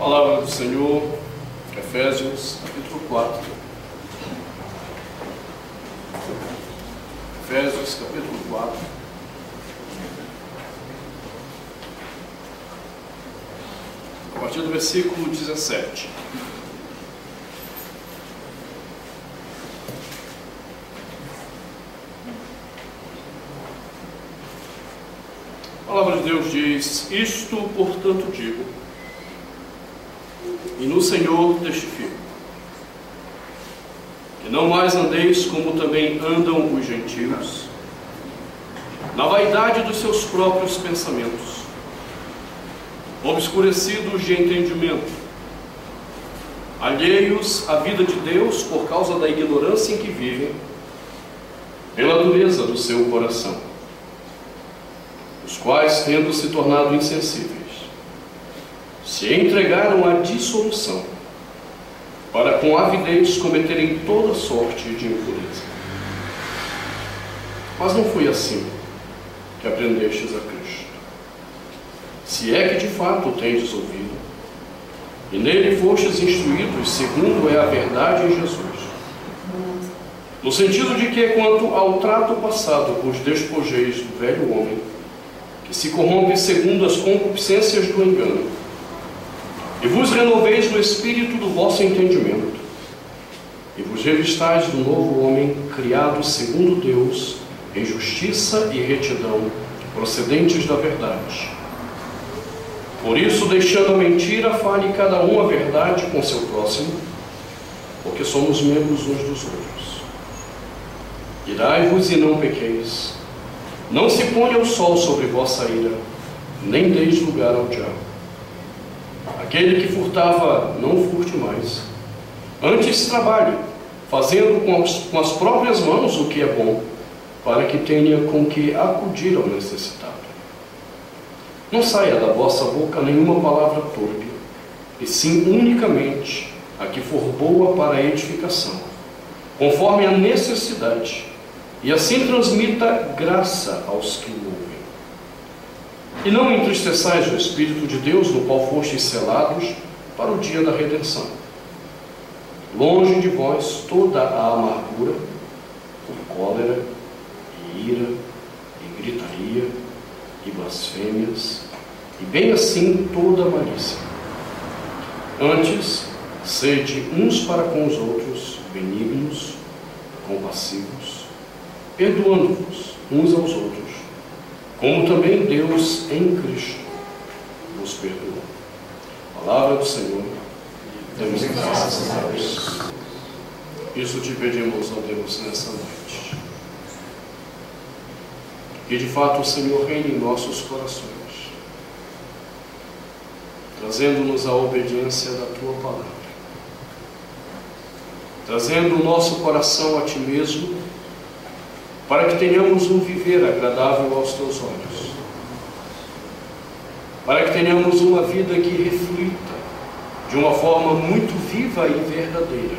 Palavra do Senhor, Efésios, capítulo 4. Efésios, capítulo 4. A partir do versículo 17. A palavra de Deus diz: isto, portanto, digo, e no Senhor testifico, que não mais andeis como também andam os gentios, na vaidade dos seus próprios pensamentos, obscurecidos de entendimento, alheios à vida de Deus por causa da ignorância em que vivem, pela dureza do seu coração, os quais, tendo se tornado insensíveis, se entregaram à dissolução, para com avidez cometerem toda sorte de impureza. Mas não foi assim que aprendestes a Cristo, se é que de fato o tendes ouvido, e nele fostes instruídos, segundo é a verdade em Jesus, no sentido de que, quanto ao trato passado, vos despojeis do velho homem, que se corrompe segundo as concupiscências do engano, e vos renoveis no espírito do vosso entendimento, e vos revistais do novo homem, criado segundo Deus, em justiça e retidão, procedentes da verdade. Por isso, deixando a mentira, fale cada um a verdade com seu próximo, porque somos membros uns dos outros. Irai-vos e não pequeis. Não se ponha o sol sobre vossa ira, nem deis lugar ao diabo. Aquele que furtava, não furte mais. Antes trabalhe, fazendo com as próprias mãos o que é bom, para que tenha com que acudir ao necessitado. Não saia da vossa boca nenhuma palavra torpe, e sim unicamente a que for boa para a edificação, conforme a necessidade, e assim transmita graça aos que o ouvem. E não entristeçais o Espírito de Deus, no qual fostes selados para o dia da redenção. Longe de vós toda a amargura, por cólera, e ira, e gritaria, e blasfêmias, e bem assim toda a malícia. Antes, sede uns para com os outros benignos, compassivos, perdoando-vos uns aos outros, como também Deus em Cristo vos perdoou. Palavra do Senhor, demos graças a Deus. Isso te pedimos, ó Deus, nessa noite. Que de fato o Senhor reine em nossos corações, trazendo-nos a obediência da Tua palavra, trazendo o nosso coração a Ti mesmo, para que tenhamos um viver agradável aos Teus olhos, para que tenhamos uma vida que reflita de uma forma muito viva e verdadeira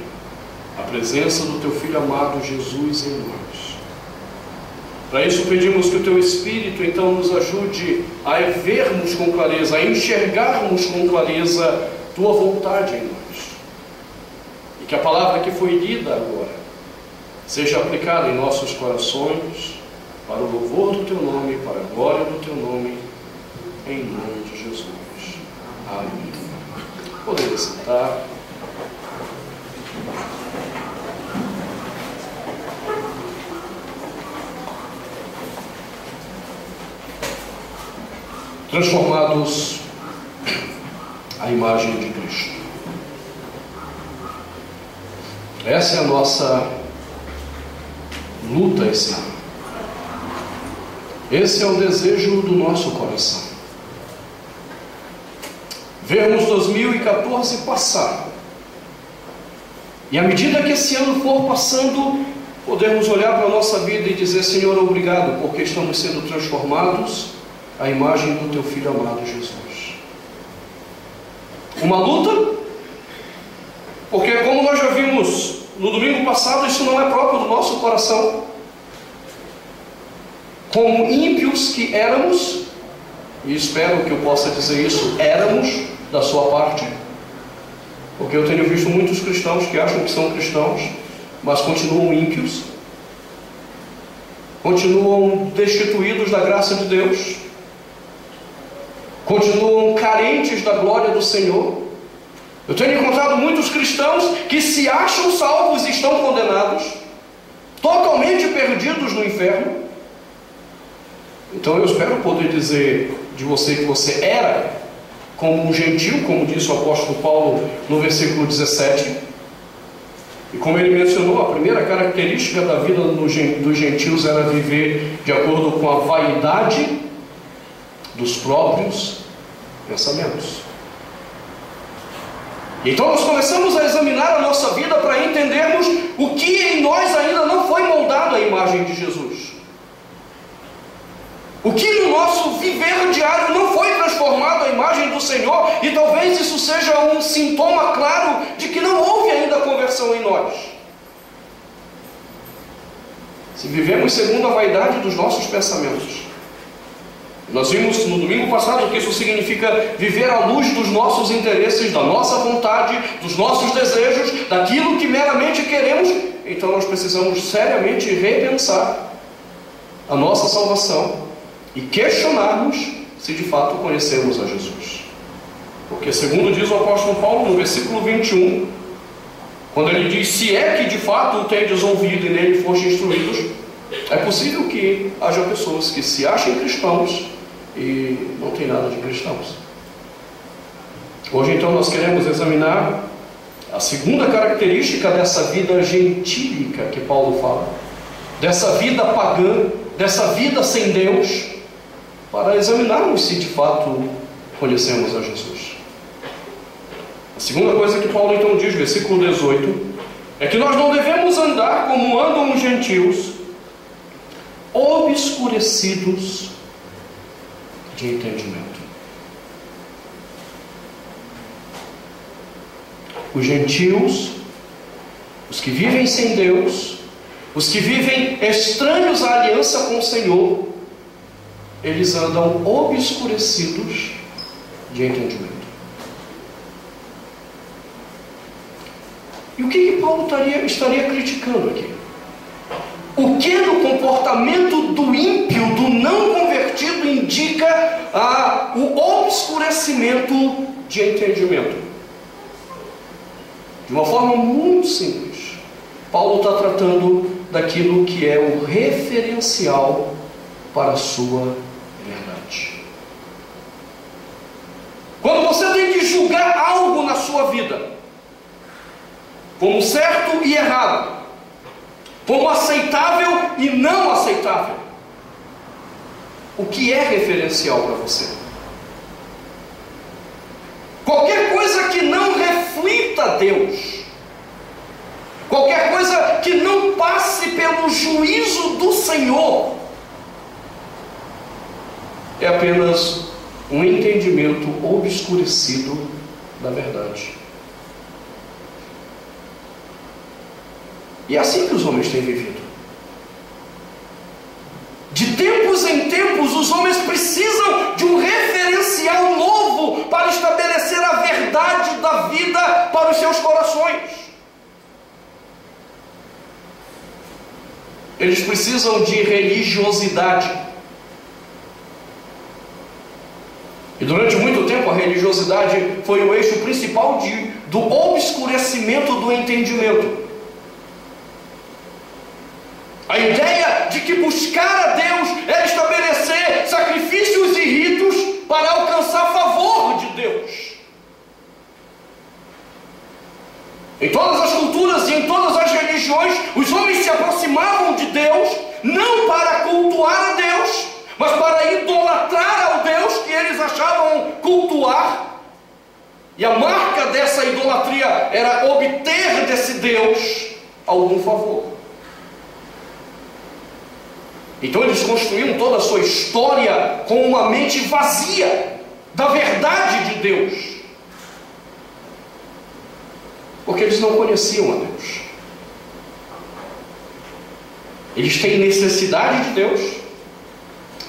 a presença do Teu Filho amado Jesus em nós. Para isso pedimos que o Teu Espírito então nos ajude a vermos com clareza, a enxergarmos com clareza Tua vontade em nós, e que a palavra que foi lida agora seja aplicada em nossos corações, para o louvor do Teu nome, para a glória do Teu nome, em nome de Jesus. Amém. Podemos sentar. Transformados à imagem de Cristo. Essa é a nossa luta esse ano. Esse é o desejo do nosso coração. Vermos 2014 passar, e à medida que esse ano for passando, podermos olhar para a nossa vida e dizer: Senhor, obrigado, porque estamos sendo transformados à imagem do Teu Filho amado Jesus. Uma luta, porque como nós já vimos no domingo passado, isso não é próprio do nosso coração. Como ímpios que éramos, e espero que eu possa dizer isso, éramos da sua parte, Porque eu tenho visto muitos cristãos que acham que são cristãos, mas continuam ímpios, continuam destituídos da graça de Deus, continuam carentes da glória do Senhor. Eu tenho encontrado muitos cristãos que se acham salvos e estão condenados, totalmente perdidos no inferno. Então eu espero poder dizer de você que você era como um gentil, como disse o apóstolo Paulo no versículo 17. E como ele mencionou, a primeira característica da vida dos gentios era viver de acordo com a vaidade dos próprios pensamentos. Então nós começamos a examinar a nossa vida para entendermos o que em nós ainda não foi moldado à imagem de Jesus. O que no nosso viver diário não foi transformado à imagem do Senhor, e talvez isso seja um sintoma claro de que não houve ainda conversão em nós. Se vivemos segundo a vaidade dos nossos pensamentos, nós vimos no domingo passado que isso significa viver à luz dos nossos interesses, da nossa vontade, dos nossos desejos, daquilo que meramente queremos. Então nós precisamos seriamente repensar a nossa salvação e questionarmos se de fato conhecemos a Jesus. Porque segundo diz o apóstolo Paulo no versículo 21, quando ele diz: se é que de fato o tendes ouvido e nele foste instruídos, é possível que haja pessoas que se achem cristãos e não tem nada de cristãos. Hoje então nós queremos examinar a segunda característica dessa vida gentílica que Paulo fala, dessa vida pagã, dessa vida sem Deus, para examinarmos se de fato conhecemos a Jesus. A segunda coisa que Paulo então diz, versículo 18, é que nós não devemos andar como andam os gentios, obscurecidos de entendimento. Os gentios, os que vivem sem Deus, os que vivem estranhos à aliança com o Senhor, eles andam obscurecidos de entendimento. E o que Paulo estaria criticando aqui? O que no comportamento do ímpio, do não convertido, indica o obscurecimento de entendimento? De uma forma muito simples, Paulo está tratando daquilo que é o referencial para a sua verdade. Quando você tem que julgar algo na sua vida, como certo e errado, como aceitável e não aceitável, o que é referencial para você? Qualquer coisa que não reflita Deus, qualquer coisa que não passe pelo juízo do Senhor, é apenas um entendimento obscurecido da verdade. E é assim que os homens têm vivido. De tempos em tempos, os homens precisam de um referencial novo para estabelecer a verdade da vida para os seus corações. Eles precisam de religiosidade. E durante muito tempo a religiosidade foi o eixo principal do obscurecimento do entendimento. A ideia de que buscar a Deus era estabelecer sacrifícios e ritos para alcançar favor de Deus. Em todas as culturas e em todas as religiões, os homens se aproximavam de Deus não para cultuar a Deus, mas para idolatrar ao Deus que eles achavam cultuar. E a marca dessa idolatria era obter desse Deus algum favor. Então eles construíram toda a sua história com uma mente vazia da verdade de Deus, porque eles não conheciam a Deus. Eles têm necessidade de Deus,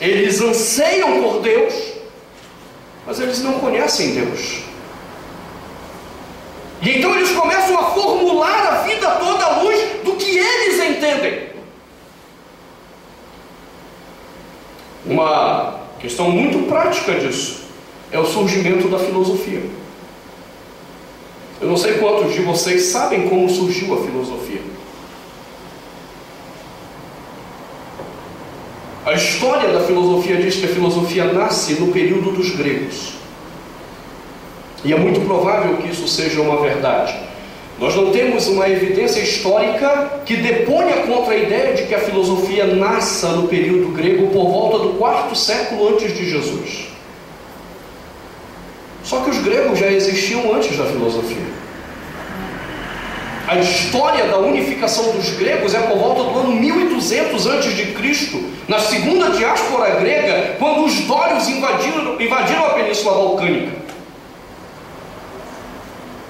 eles anseiam por Deus, mas eles não conhecem Deus. E então eles começam a formular a vida toda à luz do que eles entendem. Uma questão muito prática disso é o surgimento da filosofia. Eu não sei quantos de vocês sabem como surgiu a filosofia. A história da filosofia diz que a filosofia nasce no período dos gregos. E é muito provável que isso seja uma verdade. Nós não temos uma evidência histórica que deponha contra a ideia de que a filosofia nasça no período grego por volta do 4º século antes de Jesus. Só que os gregos já existiam antes da filosofia. A história da unificação dos gregos é por volta do ano 1200 a.C., na segunda diáspora grega, quando os dórios invadiram a Península Balcânica.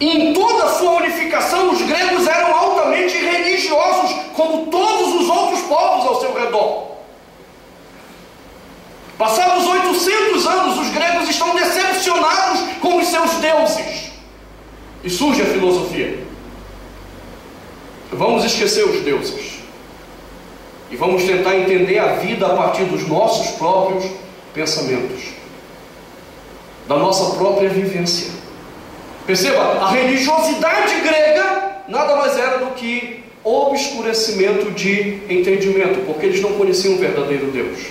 E em toda a sua unificação, os gregos eram altamente religiosos, como todos os outros povos ao seu redor. Passados 800 anos, os gregos estão decepcionados com os seus deuses. E surge a filosofia. Vamos esquecer os deuses. E vamos tentar entender a vida a partir dos nossos próprios pensamentos, da nossa própria vivência. Perceba, a religiosidade grega nada mais era do que obscurecimento de entendimento, porque eles não conheciam o verdadeiro Deus.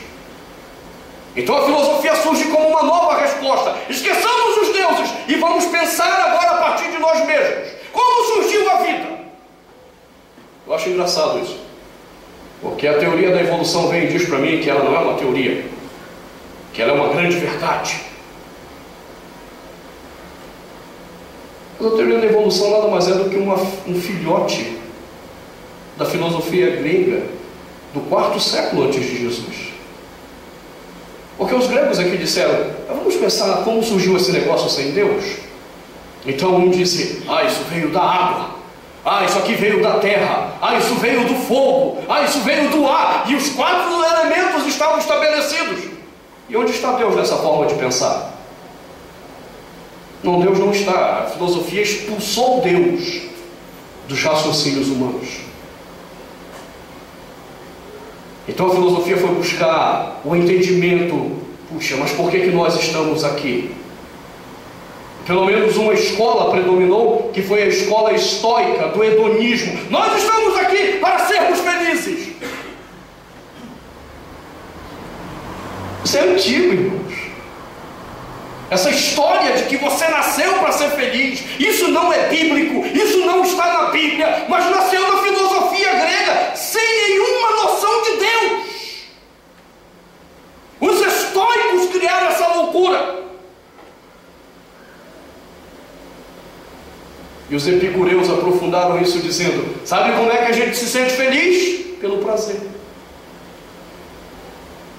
Então a filosofia surge como uma nova resposta. Esqueçamos os deuses e vamos pensar agora a partir de nós mesmos. Como surgiu a vida? Eu acho engraçado isso, porque a teoria da evolução vem e diz para mim que ela não é uma teoria, que ela é uma grande verdade. Mas a teoria da evolução nada mais é do que um filhote da filosofia grega do 4º século antes de Jesus. Porque os gregos aqui disseram, vamos pensar como surgiu esse negócio sem Deus. Então um disse, isso veio da água. Isso aqui veio da terra. Isso veio do fogo. Isso veio do ar. E os 4 elementos estavam estabelecidos. E onde está Deus nessa forma de pensar? Não, Deus não está. A filosofia expulsou Deus dos raciocínios humanos. Então a filosofia foi buscar o entendimento. Puxa, mas por que nós estamos aqui? Pelo menos uma escola predominou, que foi a escola estoica, do hedonismo. Nós estamos aqui para sermos felizes. Isso é antigo, irmãos. Essa história de que você nasceu para ser feliz, isso não é bíblico, isso não está na Bíblia, mas nasceu na filosofia grega, sem nenhuma noção de Deus. Os estoicos criaram essa loucura. E os epicureus aprofundaram isso dizendo, sabe como é que a gente se sente feliz? Pelo prazer.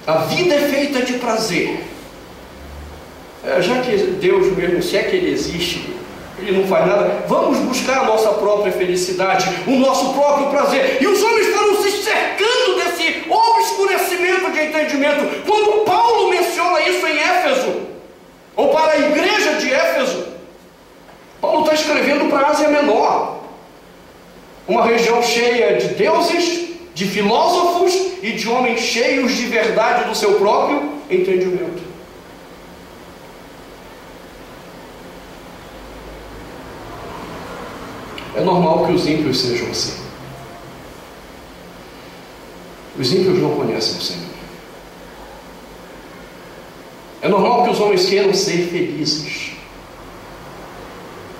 A vida é feita de prazer. Já que Deus mesmo, se é que Ele existe, Ele não faz nada, vamos buscar a nossa própria felicidade, o nosso próprio prazer. E os homens foram se cercando desse obscurecimento de entendimento. Quando Paulo menciona isso em Éfeso, ou para a igreja de Éfeso, Paulo está escrevendo para a Ásia Menor, uma região cheia de deuses, de filósofos e de homens cheios de verdade do seu próprio entendimento. É normal que os ímpios sejam assim. Os ímpios não conhecem o Senhor. É normal que os homens queiram ser felizes.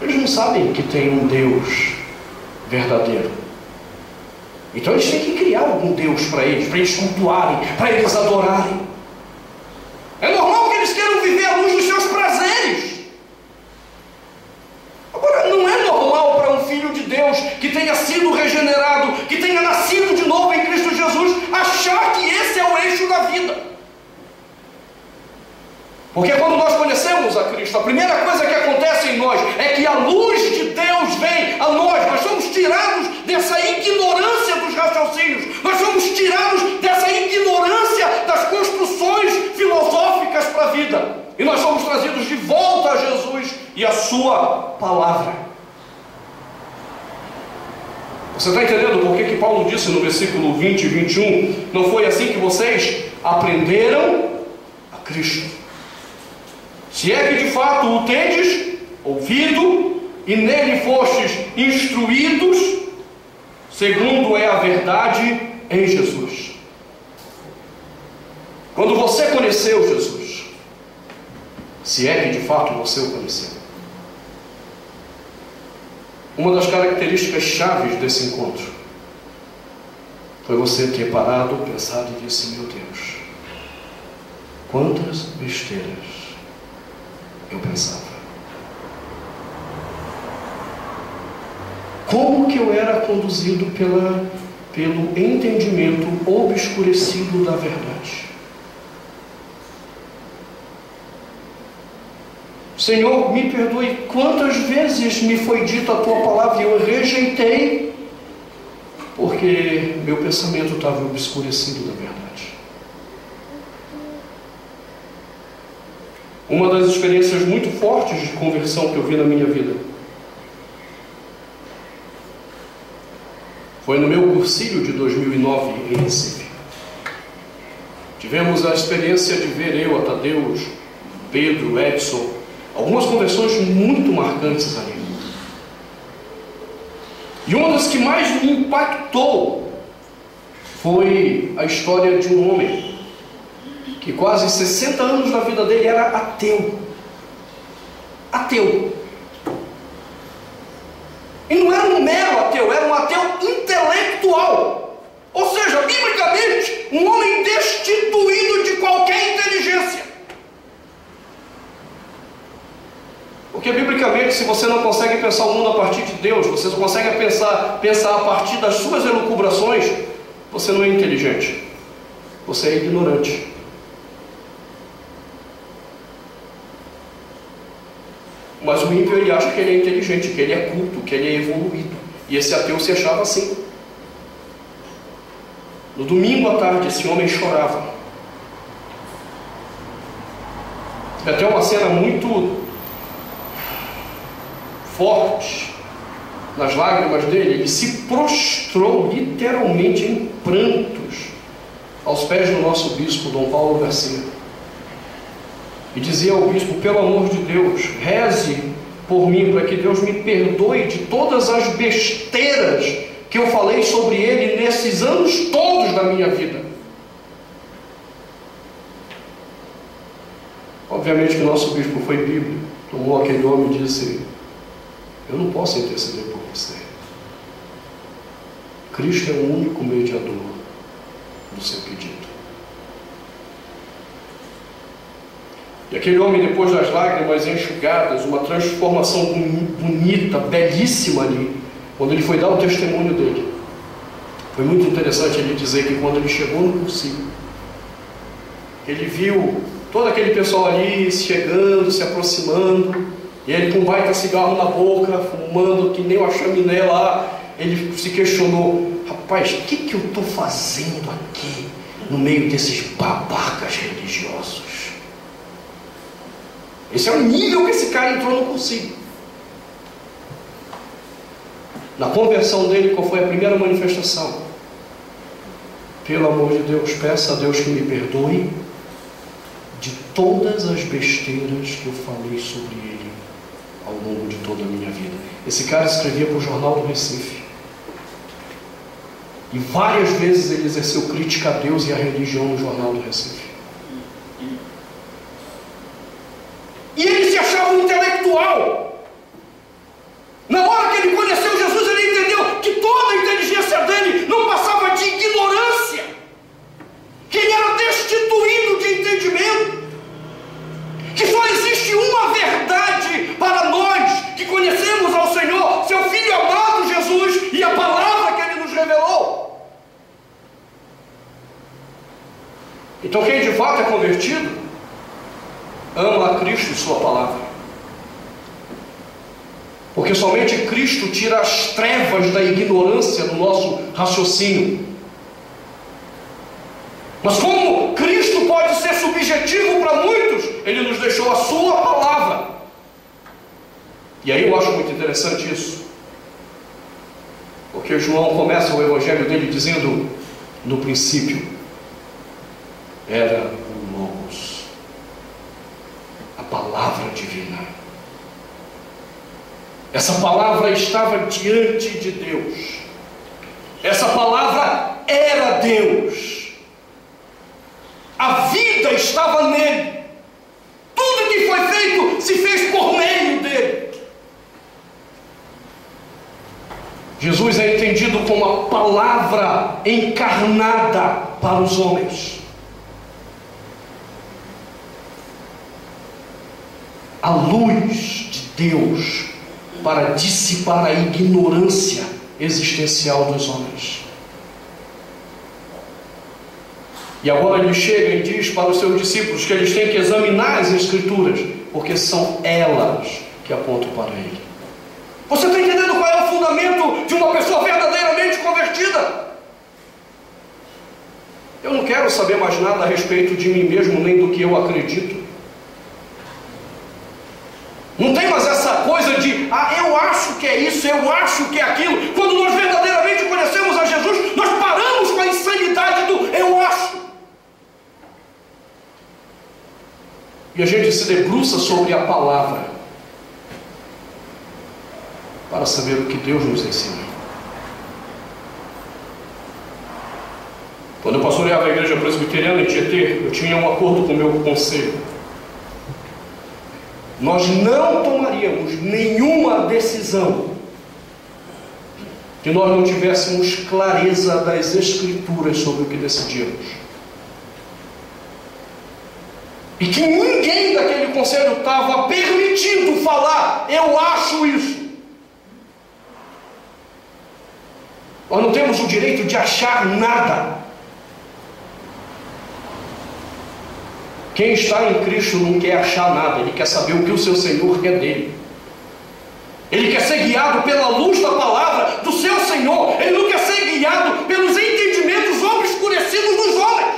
Eles não sabem que tem um Deus verdadeiro. Então eles têm que criar algum Deus para eles cultuarem, para eles adorarem. É normal que eles queiram viver à luz dos seus prazeres. Agora, não é normal para um filho de Deus que tenha sido regenerado, que tenha nascido de novo em Cristo Jesus, achar que esse é o eixo da vida. Porque quando nós conhecemos a Cristo, a primeira coisa que acontece em nós é que a luz de Deus vem a nós somos tirados dessa ignorância dos raciocínios, nós somos tirados dessa ignorância das construções filosóficas para a vida, e nós somos trazidos de volta a Jesus e a sua palavra. Você está entendendo por que Paulo disse no versículo 20 e 21, não foi assim que vocês aprenderam a Cristo? Se é que de fato o tendes ouvido e nele fostes instruídos, segundo é a verdade em Jesus. Quando você conheceu Jesus, se é que de fato você o conheceu, uma das características chaves desse encontro foi você ter parado, pensado e disse: meu Deus, quantas besteiras eu pensava. Como que eu era conduzido pelo entendimento obscurecido da verdade. Senhor, me perdoe, quantas vezes me foi dita a tua palavra e eu rejeitei, porque meu pensamento estava obscurecido da verdade. Uma das experiências muito fortes de conversão que eu vi na minha vida foi no meu cursilho de 2009 em Recife. Tivemos a experiência de ver eu, a Tadeu, Pedro, Edson, algumas conversões muito marcantes ali. E uma das que mais me impactou foi a história de um homem que quase 60 anos da vida dele era ateu. Ateu. E não era um mero ateu, era um ateu intelectual. Ou seja, biblicamente, um homem destituído de qualquer inteligência. Porque biblicamente, se você não consegue pensar o mundo a partir de Deus, você só consegue pensar a partir das suas elucubrações, você não é inteligente, você é ignorante. Mas o ímpio, ele acha que ele é inteligente, que ele é culto, que ele é evoluído. E esse ateu se achava assim. No domingo à tarde, esse homem chorava. É até uma cena muito forte nas lágrimas dele. Ele se prostrou literalmente em prantos aos pés do nosso bispo, Dom Paulo Garcia, e dizia ao bispo: pelo amor de Deus, reze por mim para que Deus me perdoe de todas as besteiras que eu falei sobre ele nesses anos todos da minha vida. Obviamente que o nosso bispo foi bíblico, tomou aquele homem e disse: eu não posso interceder por você. Cristo é o único mediador do seu pedido. E aquele homem, depois das lágrimas enxugadas, uma transformação bonita, belíssima ali, quando ele foi dar o testemunho dele, foi muito interessante ele dizer que quando ele chegou no cursinho, ele viu todo aquele pessoal ali chegando, se aproximando, e ele com um baita cigarro na boca, fumando que nem uma chaminé lá. Ele se questionou: rapaz, o que eu estou fazendo aqui no meio desses babacas religiosos? Esse é o nível que esse cara entrou no cursinho. Na conversão dele, qual foi a primeira manifestação? Pelo amor de Deus, peça a Deus que me perdoe de todas as besteiras que eu falei sobre ele ao longo de toda a minha vida. Esse cara escrevia para o Jornal do Recife. E várias vezes ele exerceu crítica a Deus e à religião no Jornal do Recife. E ele se achava um intelectual. Na hora que ele conheceu Jesus, ele entendeu que toda a inteligência dele não passava de ignorância, que ele era destituído de entendimento, que só existe uma verdade para nós que conhecemos ao Senhor, seu Filho amado Jesus, e a palavra que ele nos revelou. Então quem de fato é convertido ama a Cristo e sua palavra, porque somente Cristo tira as trevas da ignorância do nosso raciocínio. Mas como Cristo pode ser subjetivo para muitos, Ele nos deixou a sua palavra. E aí eu acho muito interessante isso, porque Porque João começa o evangelho dele dizendo: no princípio era o Logos, a palavra divina. Essa palavra estava diante de Deus. Essa palavra era Deus. A vida estava nele. Tudo que foi feito se fez por meio dele. Jesus é entendido como a palavra encarnada para os homens. A luz de Deus para dissipar a ignorância existencial dos homens. E agora ele chega e diz para os seus discípulos que eles têm que examinar as Escrituras, porque são elas que apontam para ele. Você está entendendo qual é o fundamento de uma pessoa verdadeiramente convertida? Eu não quero saber mais nada a respeito de mim mesmo, nem do que eu acredito. Não tem mais essa coisa de, eu acho que é isso, eu acho que é aquilo. Quando nós verdadeiramente conhecemos a Jesus, nós paramos com a insanidade do eu acho. E a gente se debruça sobre a palavra para saber o que Deus nos ensina. Quando eu pastoreava a igreja presbiteriana em Tietê, eu tinha um acordo com o meu conselho. Nós não tomaríamos nenhuma decisão que nós não tivéssemos clareza das Escrituras sobre o que decidíamos. E que ninguém daquele conselho estava permitindo falar, eu acho isso. Nós não temos o direito de achar nada. Quem está em Cristo não quer achar nada, ele quer saber o que o seu Senhor quer dele. Ele quer ser guiado pela luz da palavra do seu Senhor. Ele não quer ser guiado pelos entendimentos obscurecidos dos homens.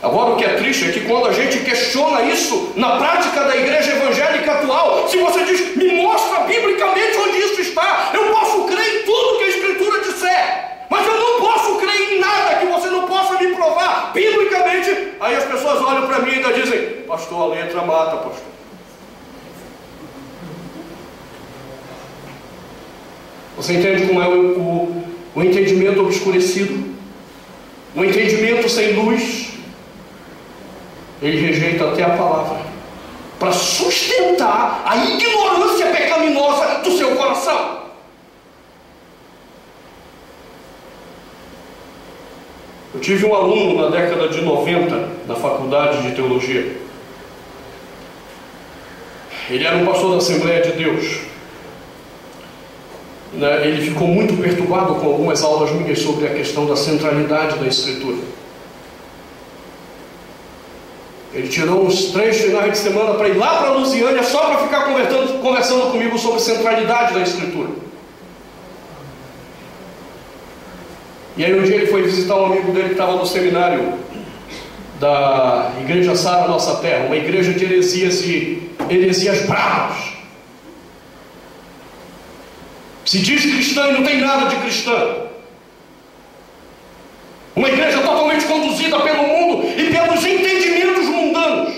Agora, o que é triste é que quando a gente questiona isso na prática da igreja evangélica atual, se você diz, me mostra biblicamente onde isso está, eu posso crer em tudo que a Escritura disser, mas eu não posso crer em nada que você não possa me provar biblicamente. Aí as pessoas olham para mim e ainda dizem, pastor, a letra mata, pastor. Você entende como é o entendimento obscurecido? O entendimento sem luz. Ele rejeita até a palavra para sustentar a ignorância pecaminosa do seu coração. Eu tive um aluno na década de 90 na faculdade de teologia. Ele era um pastor da Assembleia de Deus. Ele ficou muito perturbado com algumas aulas minhas sobre a questão da centralidade da Escritura. Ele tirou uns 3 finais de semana para ir lá para Lusiânia só para ficar conversando comigo sobre centralidade da Escritura. E aí um dia ele foi visitar um amigo dele que estava no seminário da Igreja Sara Nossa Terra, uma igreja de heresias bravas. Se diz cristã e não tem nada de cristã. Uma igreja totalmente conduzida pelo mundo e pelos entendimentos mundanos.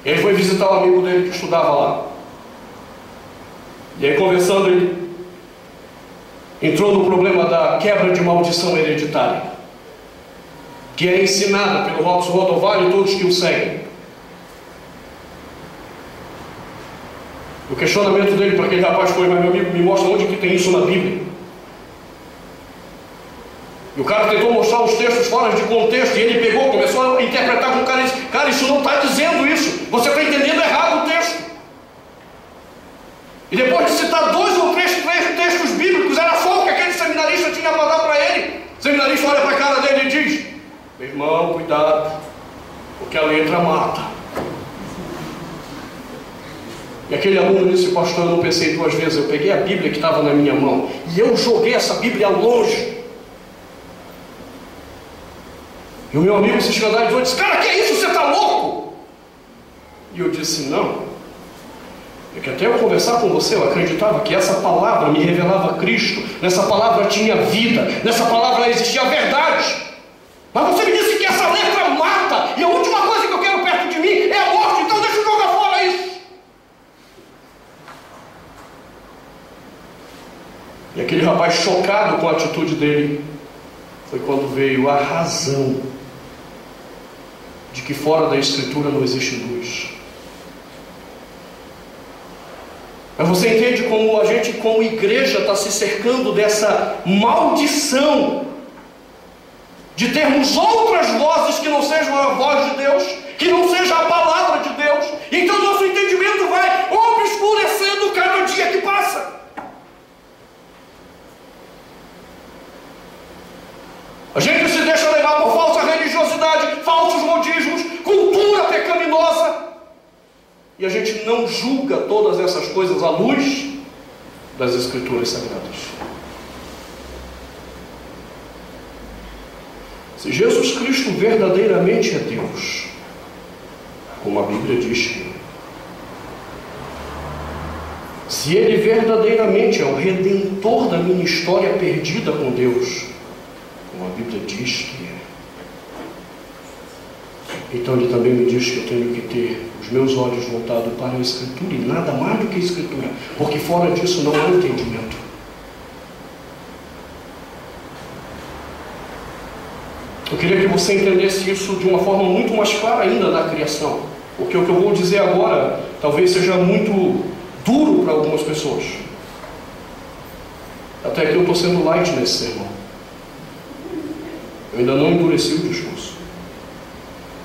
Ele foi visitar um amigo dele que estudava lá. E aí, conversando, ele entrou no problema da quebra de maldição hereditária, que é ensinada pelo Robson Rodovalho e todos que o seguem. O questionamento dele para aquele rapaz foi, mas meu amigo, me mostra onde que tem isso na Bíblia. E o cara tentou mostrar os textos fora de contexto, e ele pegou, começou a interpretar com o cara e disse, cara, isso não está dizendo isso, você está entendendo errado o texto. E depois de citar 2 ou 3 textos bíblicos, era só o que aquele seminarista tinha para dar para ele. O seminarista olha para a cara dele e diz, meu irmão, cuidado, porque a letra mata. E aquele aluno disse, pastor, eu não pensei 2 vezes, eu peguei a Bíblia que estava na minha mão, e eu joguei essa Bíblia longe. E o meu amigo se escandalizou e disse, cara, que é isso? Você está louco? E eu disse: não. É que até eu conversar com você, eu acreditava que essa palavra me revelava Cristo, nessa palavra tinha vida, nessa palavra existia a verdade. Mas você me disse que essa letra mata, e a última coisa que eu quero perto de mim é a morte, então deixa eu jogar fora isso. E aquele rapaz, chocado com a atitude dele, foi quando veio a razão de que fora da Escritura não existe luz. Mas você entende como a gente, como igreja, está se cercando dessa maldição de termos outras vozes que não sejam a voz de Deus, que não seja a palavra de Deus. Então nosso entendimento vai obscurecendo cada dia que passa. A gente se deixa levar por falsa religiosidade, falsos modismos, cultura pecaminosa, e a gente não julga todas essas coisas à luz das Escrituras Sagradas. Se Jesus Cristo verdadeiramente é Deus, como a Bíblia diz que é, se Ele verdadeiramente é o Redentor da minha história perdida com Deus, como a Bíblia diz que é, então Ele também me diz que eu tenho que ter os meus olhos voltados para a Escritura e nada mais do que a Escritura, porque fora disso não há entendimento. Eu queria que você entendesse isso de uma forma muito mais clara ainda na criação, porque o que eu vou dizer agora talvez seja muito duro para algumas pessoas. Até que eu estou sendo light nesse sermão. Eu ainda não endureci o discurso.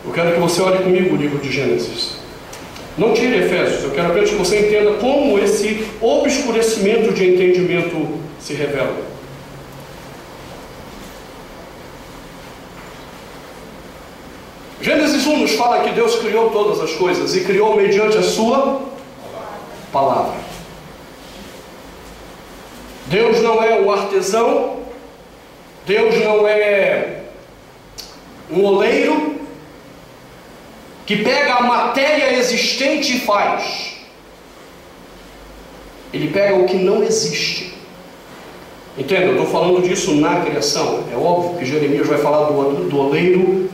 Eu quero que você olhe comigo o livro de Gênesis. Não tire Efésios, eu quero apenas que você entenda como esse obscurecimento de entendimento se revela. Gênesis 1 nos fala que Deus criou todas as coisas e criou mediante a sua palavra. Deus não é um artesão, Deus não é um oleiro que pega a matéria existente e faz. Ele pega o que não existe. Entenda, eu estou falando disso na criação. É óbvio que Jeremias vai falar do oleiro,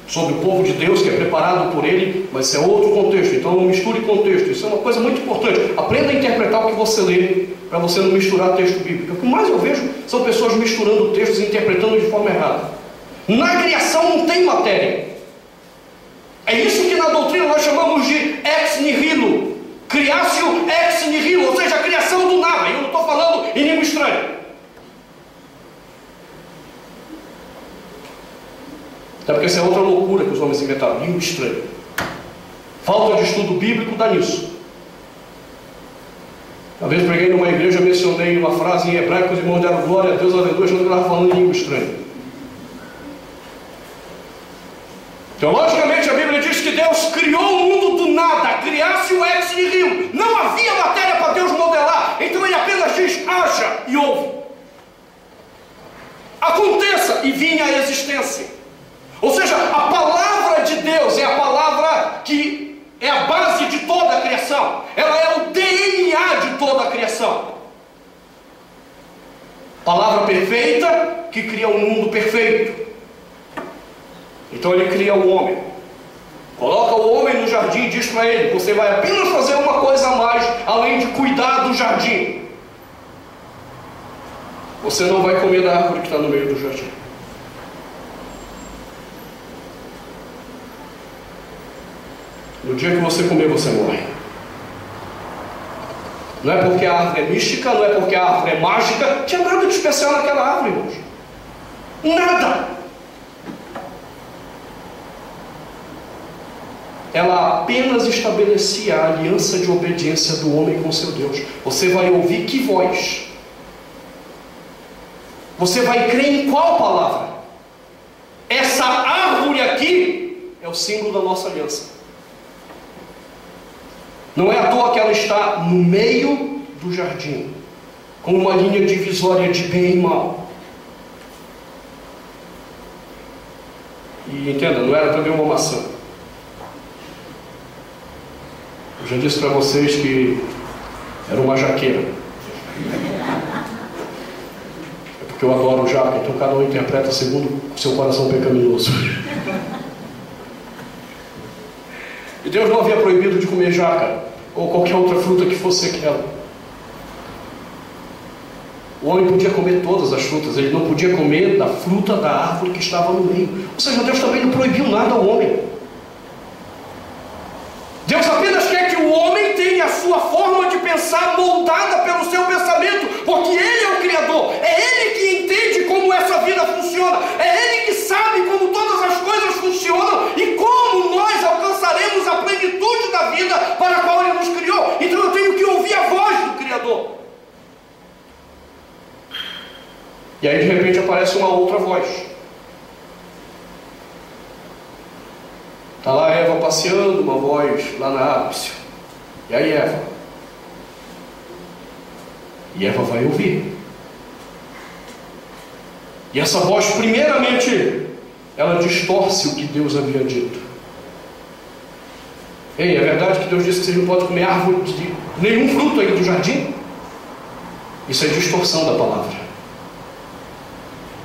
sobre o povo de Deus que é preparado por Ele, mas isso é outro contexto. Então não misture contexto. Isso é uma coisa muito importante. Aprenda a interpretar o que você lê, para você não misturar texto bíblico. O que mais eu vejo são pessoas misturando textos e interpretando de forma errada. Na criação não tem matéria. É isso que na doutrina nós chamamos de ex nihilo, criatio ex nihilo, ou seja, a criação do nada. Eu não estou falando em língua estranha. Até porque essa é outra loucura que os homens inventaram, língua estranha. Falta de estudo bíblico dá nisso. Uma vez preguei numa igreja, mencionei uma frase em hebraico, os irmãos deram glória a Deus, aleluia, achando que eu estava falando em língua estranha. Teologicamente a Bíblia diz que Deus criou o mundo do nada, criatio ex nihilo. Não havia matéria para Deus modelar, então Ele apenas diz, haja e ouve. Aconteça e vinha a existência. Ou seja, a palavra de Deus é a palavra que é a base de toda a criação. Ela é o DNA de toda a criação. Palavra perfeita que cria um mundo perfeito. Então Ele cria o homem. Coloca o homem no jardim e diz para ele, você vai apenas fazer uma coisa a mais, além de cuidar do jardim. Você não vai comer da árvore que está no meio do jardim. No dia que você comer, você morre. Não é porque a árvore é mística, não é porque a árvore é mágica. Não tinha nada de especial naquela árvore, irmãos. Nada. Ela apenas estabelecia a aliança de obediência do homem com seu Deus. Você vai ouvir que voz? Você vai crer em qual palavra? Essa árvore aqui é o símbolo da nossa aliança. Não é à toa que ela está no meio do jardim, com uma linha divisória de bem e mal. E entenda, não era também uma maçã. Eu já disse para vocês que era uma jaqueira. É porque eu adoro jaca, então cada um interpreta segundo o seu coração pecaminoso. E Deus não havia proibido de comer jaca, ou qualquer outra fruta que fosse aquela. O homem podia comer todas as frutas, ele não podia comer da fruta da árvore que estava no meio. Ou seja, Deus também não proibiu nada ao homem. Deus apenas quer que o homem tenha a sua forma de pensar moldada pelo seu pensamento, porque Ele é o Criador, é Ele que entende como essa vida funciona, é Ele que sabe como todas as coisas funcionam e como nós alcançaremos a plenitude da vida para a qual Ele nos criou. Então eu tenho que ouvir a voz do Criador. E aí de repente aparece uma outra voz. Está lá Eva passeando, uma voz lá na ápice. E aí Eva? E Eva vai ouvir. E essa voz, primeiramente, ela distorce o que Deus havia dito. Ei, é verdade que Deus disse que vocês não podem comer árvore de nenhum fruto aí do jardim? Isso é distorção da palavra.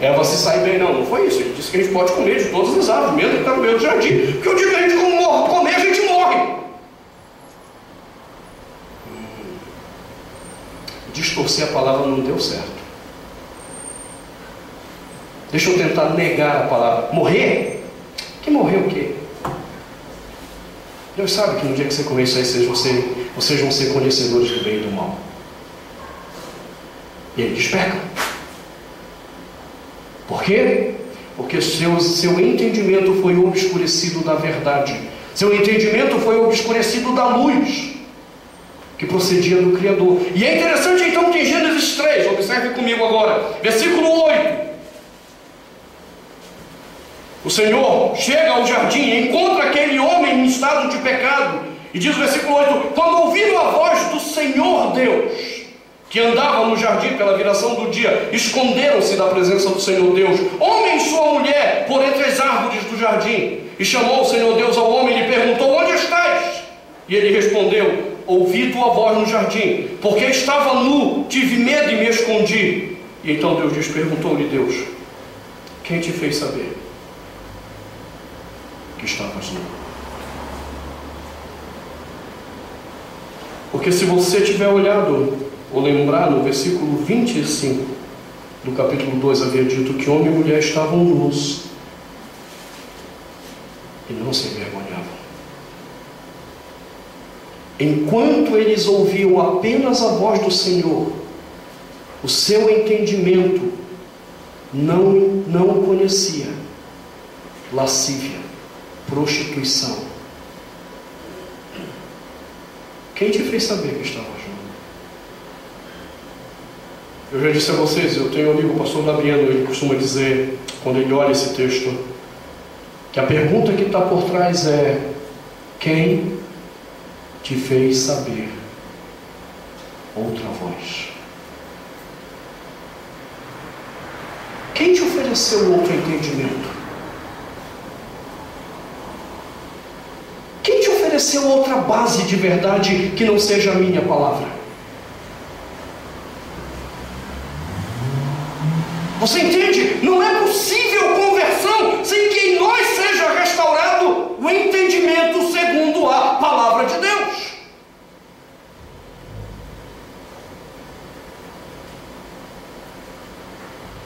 Eva se sai bem, não foi isso. Ele disse que a gente pode comer de todas as árvores, mesmo que está no meio do jardim. Porque eu digo que a gente comer, a gente morre. Distorcer a palavra não deu certo. Deixa eu tentar negar a palavra. Morrer? Que morrer o quê? Deus sabe que no dia que você comer isso aí, vocês vão ser conhecedores do bem e do mal. E eles pecam. Por quê? Porque seu entendimento foi obscurecido da verdade. Seu entendimento foi obscurecido da luz que procedia do Criador. E é interessante então que em Gênesis 3, observe comigo agora, versículo 8. O Senhor chega ao jardim e encontra aquele homem em estado de pecado. E diz o versículo 8: quando ouviram a voz do Senhor Deus, que andava no jardim pela viração do dia, esconderam-se da presença do Senhor Deus, homem e sua mulher, por entre as árvores do jardim. E chamou o Senhor Deus ao homem e lhe perguntou: onde estás? E ele respondeu: ouvi tua voz no jardim, porque estava nu, tive medo e me escondi. E então perguntou-lhe Deus: quem te fez saber que estavas nu? Porque se você tiver olhado ou lembrar, no versículo 25 do capítulo 2 havia dito que homem e mulher estavam nus e não se envergonhavam. Enquanto eles ouviam apenas a voz do Senhor, o seu entendimento não conhecia lascívia, prostituição. Quem te fez saber que estava junto? Eu já disse a vocês, eu tenho um amigo, o pastor Gabriel, ele costuma dizer, quando ele olha esse texto, que a pergunta que está por trás é: quem te fez saber outra voz? Quem te ofereceu outro entendimento? Quem te ofereceu outra base de verdade que não seja a minha palavra? Você entende? Não é possível conversão sem que em nós seja restaurado o entendimento segundo a palavra de Deus.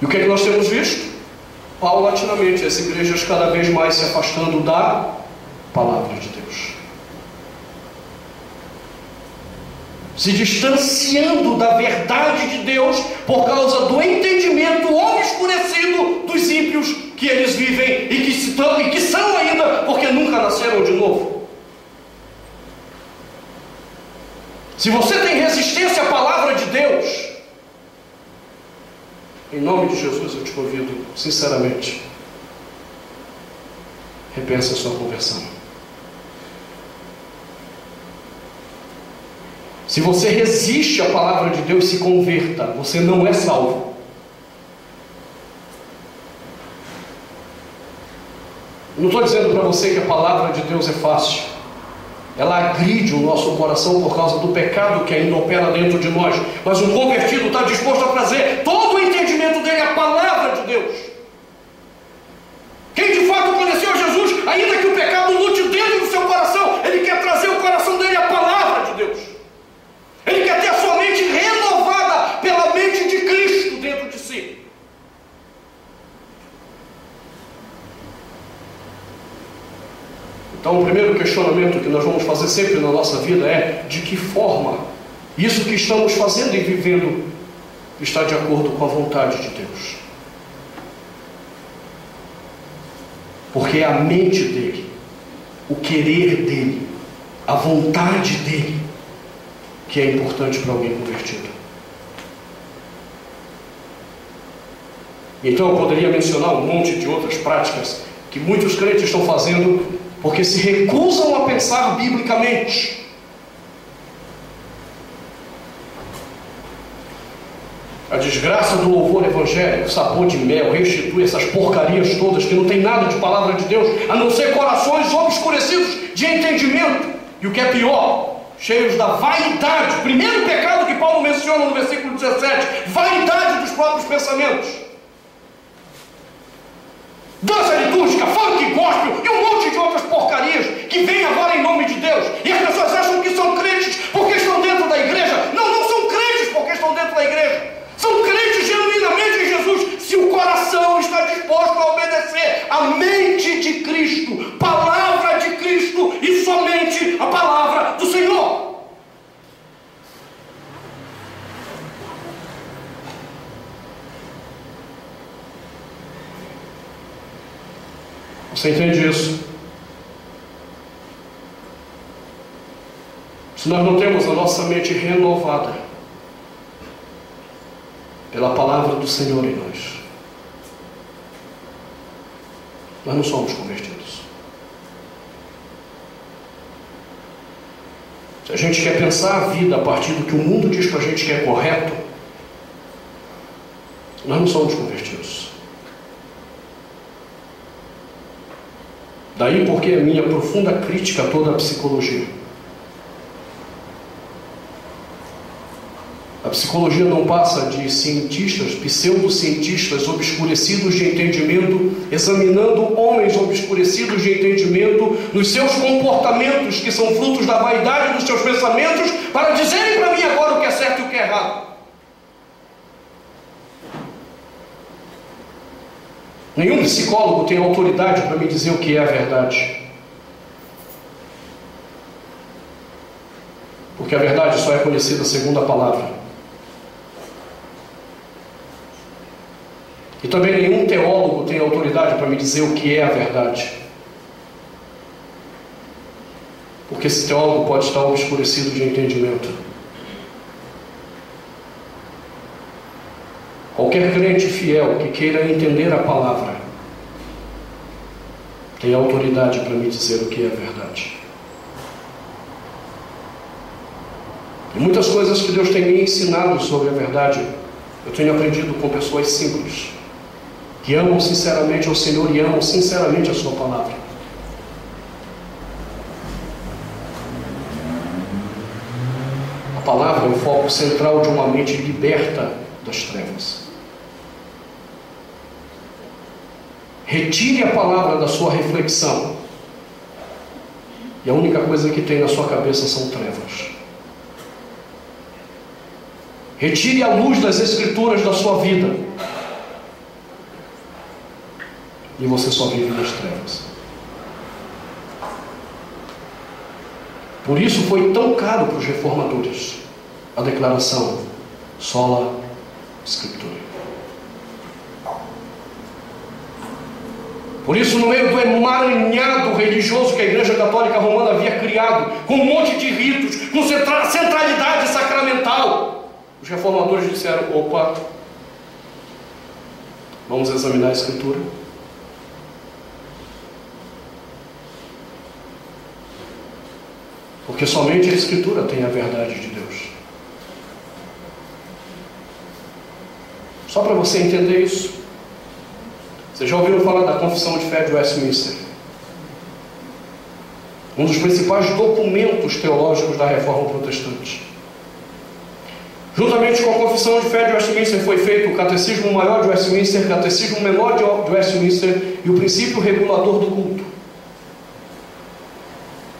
E o que é que nós temos visto? Paulatinamente, as igrejas cada vez mais se afastando da palavra de Deus, se distanciando da verdade de Deus por causa do entendimento obscurecido dos ímpios que eles vivem e que são ainda, porque nunca nasceram de novo. Se você tem resistência à palavra de Deus, em nome de Jesus eu te convido, sinceramente, repense a sua conversão. Se você resiste à palavra de Deus, se converta. Você não é salvo. Não estou dizendo para você que a palavra de Deus é fácil. ela agride o nosso coração por causa do pecado que ainda opera dentro de nós. Mas um convertido está disposto a trazer todo o entendimento dele à palavra de Deus. Quem de fato conheceu Jesus, ainda que o pecado lute dentro do seu coração, ele quer trazer o coração dele à palavra de Deus. Ele quer ter a sua mente renovada pela mente de Cristo dentro de si. Então, o primeiro questionamento que nós vamos fazer sempre na nossa vida é: de que forma isso que estamos fazendo e vivendo está de acordo com a vontade de Deus? Porque é a mente dele, o querer dele, a vontade dele, que é importante para alguém convertido. Então eu poderia mencionar um monte de outras práticas que muitos crentes estão fazendo porque se recusam a pensar biblicamente. A desgraça do louvor evangélico, sabor de mel, restitui essas porcarias todas que não tem nada de palavra de Deus, a não ser corações obscurecidos de entendimento. E o que é pior, cheios da vaidade. Primeiro pecado que Paulo menciona no versículo 17, vaidade dos próprios pensamentos. Dança litúrgica, funk, gospel e um monte de outras porcarias que vem agora em nome de Deus. E as pessoas acham que são crentes porque estão dentro da igreja. Não, não são crentes porque estão dentro da igreja. São crentes genuinamente em Jesus, se o coração está disposto a obedecer a mente de Cristo, palavra de Cristo e somente a palavra do Senhor. Você entende isso? Se nós não temos a nossa mente renovada pela palavra do Senhor em nós não somos convertidos. Se a gente quer pensar a vida a partir do que o mundo diz para a gente que é correto, nós não somos convertidos. Daí porque a minha profunda crítica a toda a psicologia. A psicologia não passa de cientistas, pseudocientistas obscurecidos de entendimento, examinando homens obscurecidos de entendimento nos seus comportamentos, que são frutos da vaidade dos seus pensamentos, para dizerem para mim agora o que é certo e o que é errado. Nenhum psicólogo tem autoridade para me dizer o que é a verdade. Porque a verdade só é conhecida segundo a palavra. E também nenhum teólogo tem autoridade para me dizer o que é a verdade. Porque esse teólogo pode estar obscurecido de entendimento. Qualquer crente fiel que queira entender a palavra tem autoridade para me dizer o que é a verdade. E muitas coisas que Deus tem me ensinado sobre a verdade, eu tenho aprendido com pessoas simples, que amam sinceramente ao Senhor e amam sinceramente a sua palavra. A palavra é o foco central de uma mente liberta das trevas. Retire a palavra da sua reflexão e a única coisa que tem na sua cabeça são trevas. Retire a luz das Escrituras da sua vida e você só vive nas trevas. Por isso foi tão caro para os reformadores a declaração sola Scriptura. Por isso, no meio do emaranhado religioso que a Igreja Católica Romana havia criado, com um monte de ritos, com centralidade sacramental, os reformadores disseram: opa, vamos examinar a Escritura. Porque somente a Escritura tem a verdade de Deus. Só para você entender isso, vocês já ouviram falar da Confissão de Fé de Westminster? um dos principais documentos teológicos da Reforma Protestante. Juntamente com a Confissão de Fé de Westminster foi feito o Catecismo Maior de Westminster, Catecismo Menor de Westminster e o Princípio Regulador do Culto.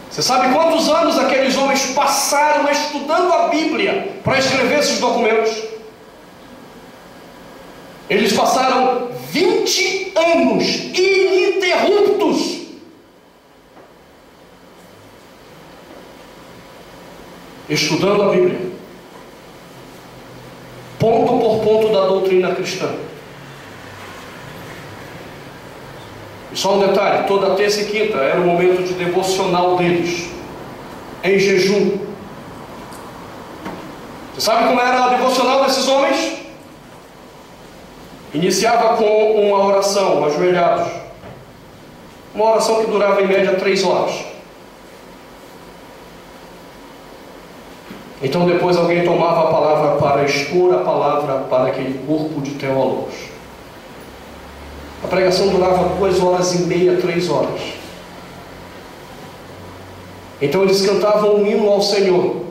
Você sabe quantos anos aqueles homens passaram estudando a Bíblia para escrever esses documentos? Eles passaram 20 anos ininterruptos estudando a Bíblia, ponto por ponto da doutrina cristã. E só um detalhe, toda terça e quinta era o momento de devocional deles, em jejum. Você sabe como era a devocional desses homens? Iniciava com uma oração, ajoelhados. Uma oração que durava em média 3 horas. Então depois alguém tomava a palavra para expor a palavra para aquele corpo de teólogos. A pregação durava 2h30, 3 horas. Então eles cantavam um hino ao Senhor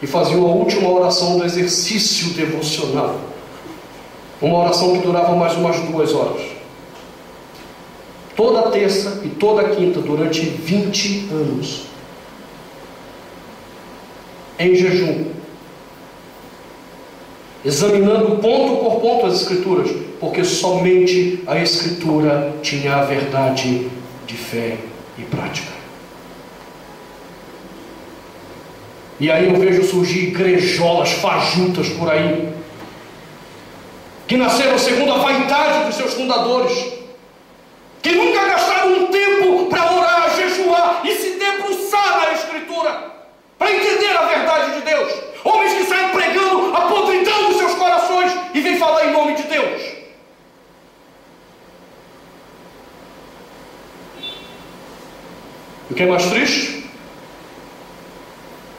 e faziam a última oração do exercício devocional. Uma oração que durava mais umas 2 horas. Toda terça e toda quinta, durante 20 anos. Em jejum. Examinando ponto por ponto as Escrituras, porque somente a Escritura tinha a verdade de fé e prática. E aí eu vejo surgir igrejolas fajutas por aí, que nasceram segundo a vaidade dos seus fundadores, que nunca gastaram um tempo para orar, jejuar e se debruçar na Escritura, para entender a verdade de Deus. Homens que saem pregando a podridão dos seus corações e vêm falar em nome de Deus. E o que é mais triste?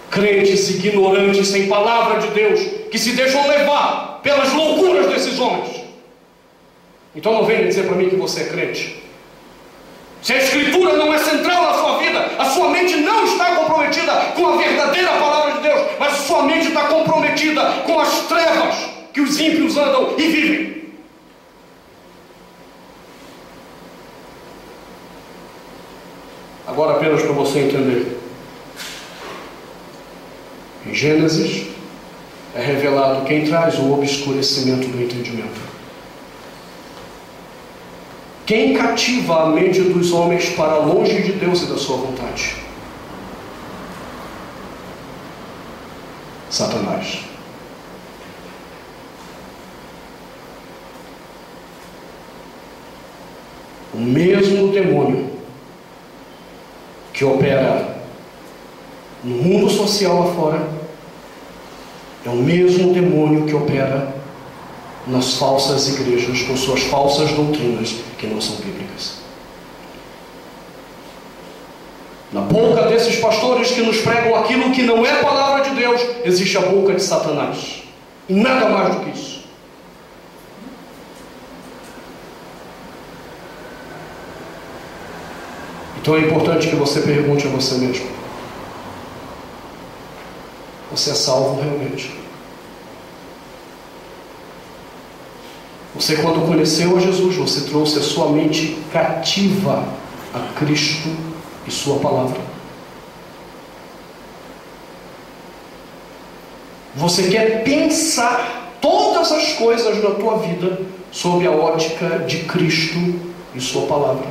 Crentes ignorantes, sem palavra de Deus, que se deixam levar pelas loucuras desses homens. Então não venha dizer para mim que você é crente. Se a Escritura não é central na sua vida, a sua mente não está comprometida com a verdadeira palavra de Deus, mas a sua mente está comprometida com as trevas que os ímpios andam e vivem. Agora apenas para você entender. Em Gênesis é revelado quem traz o obscurecimento do entendimento. Quem cativa a mente dos homens para longe de Deus e da sua vontade? Satanás. O mesmo demônio que opera no mundo social lá fora é o mesmo demônio que opera nas falsas igrejas com suas falsas doutrinas que não são bíblicas. Na boca desses pastores que nos pregam aquilo que não é palavra de Deus, existe a boca de Satanás. E nada mais do que isso. Então é importante que você pergunte a você mesmo: você é salvo realmente? Você, quando conheceu a Jesus, você trouxe a sua mente cativa a Cristo e sua palavra? Você quer pensar todas as coisas na tua vida sob a ótica de Cristo e sua palavra?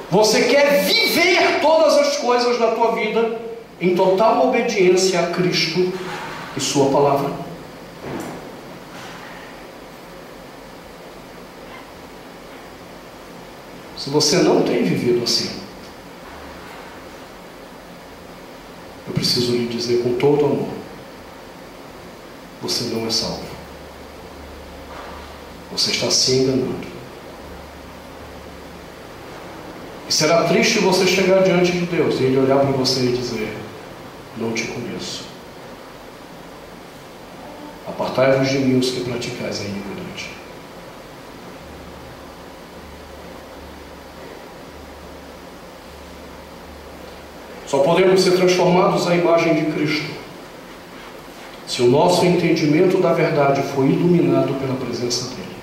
Você quer viver todas as coisas na tua vida em total obediência a Cristo e sua palavra? Se você não tem vivido assim, eu preciso lhe dizer com todo amor: você não é salvo. Você está se enganando. E será triste você chegar diante de Deus e Ele olhar para você e dizer: não te conheço. Apartai-vos de mim os que praticais a iniquidade. podemos ser transformados à imagem de Cristo se o nosso entendimento da verdade for iluminado pela presença dele.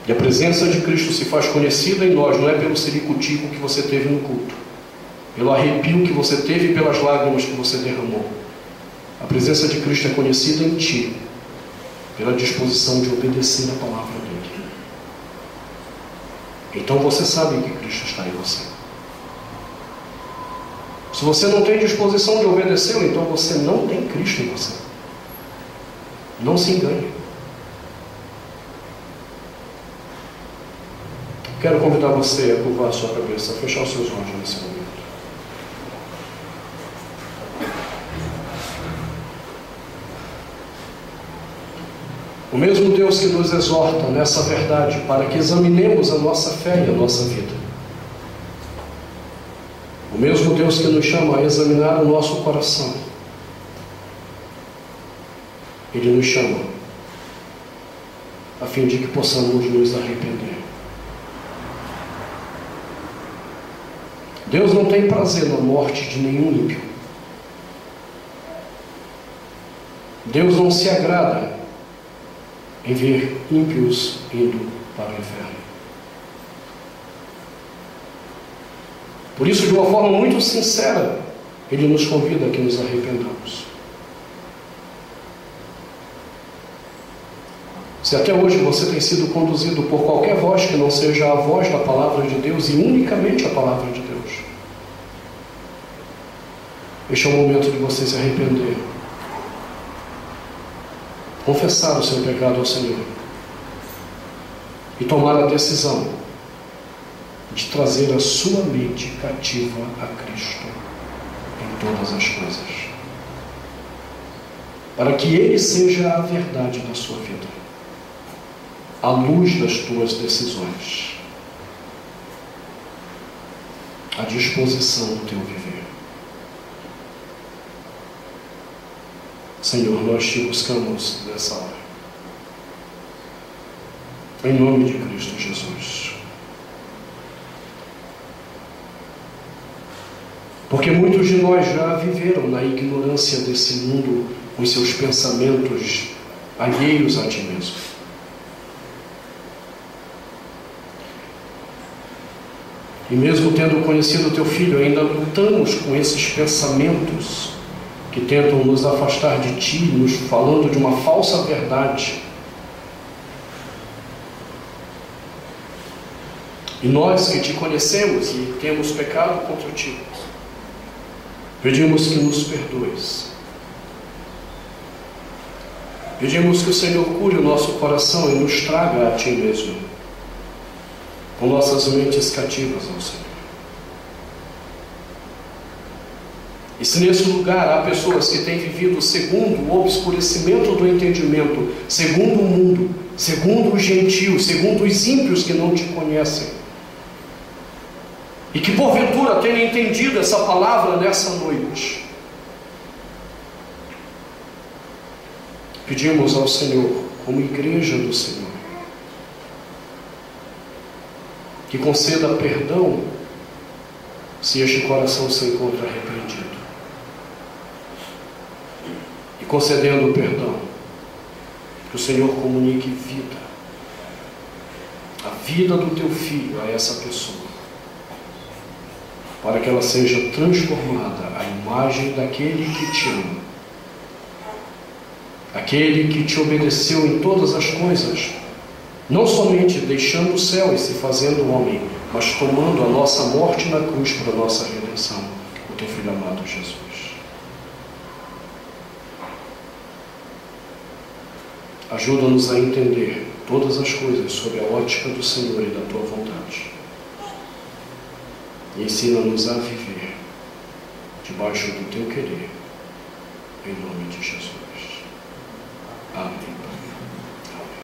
E a presença de Cristo se faz conhecida em nós, não é pelo ciricutico que você teve no culto, pelo arrepio que você teve e pelas lágrimas que você derramou. A presença de Cristo é conhecida em ti pela disposição de obedecer a palavra dele. Então você sabe que Cristo está em você. Se você não tem disposição de obedecê-lo, então você não tem Cristo em você. Não se engane. Quero convidar você a curvar a sua cabeça, a fechar os seus olhos nesse momento. O mesmo Deus que nos exorta nessa verdade para que examinemos a nossa fé e a nossa vida. O mesmo Deus que nos chama a examinar o nosso coração. Ele nos chama a fim de que possamos nos arrepender. Deus não tem prazer na morte de nenhum ímpio. Deus não se agrada em ver ímpios indo para o inferno. Por isso, de uma forma muito sincera, Ele nos convida a que nos arrependamos. Se até hoje você tem sido conduzido por qualquer voz que não seja a voz da palavra de Deus e unicamente a palavra de Deus, este é o momento de você se arrepender, confessar o seu pecado ao Senhor e tomar a decisão de trazer a sua mente cativa a Cristo em todas as coisas, para que Ele seja a verdade da sua vida, à luz das tuas decisões, à disposição do teu viver. Senhor, nós te buscamos nessa hora, em nome de Cristo Jesus. Porque muitos de nós já viveram na ignorância desse mundo, com seus pensamentos alheios a ti mesmo. E mesmo tendo conhecido o teu Filho, ainda lutamos com esses pensamentos que tentam nos afastar de ti, nos falando de uma falsa verdade. E nós que te conhecemos e temos pecado contra ti, pedimos que nos perdoes. Pedimos que o Senhor cure o nosso coração e nos traga a ti mesmo, com nossas mentes cativas ao Senhor. E se nesse lugar há pessoas que têm vivido segundo o obscurecimento do entendimento, segundo o mundo, segundo os gentios, segundo os ímpios que não te conhecem, e que porventura tenham entendido essa palavra nessa noite, pedimos ao Senhor, como igreja do Senhor, que conceda perdão se este coração se encontra arrependido. E concedendo o perdão, que o Senhor comunique vida, a vida do teu filho a essa pessoa, para que ela seja transformada à imagem daquele que te ama, aquele que te obedeceu em todas as coisas, não somente deixando o céu e se fazendo homem, mas tomando a nossa morte na cruz para a nossa redenção, o teu Filho amado Jesus. Ajuda-nos a entender todas as coisas sob a ótica do Senhor e da tua vontade. E ensina-nos a viver debaixo do teu querer, em nome de Jesus. Amém.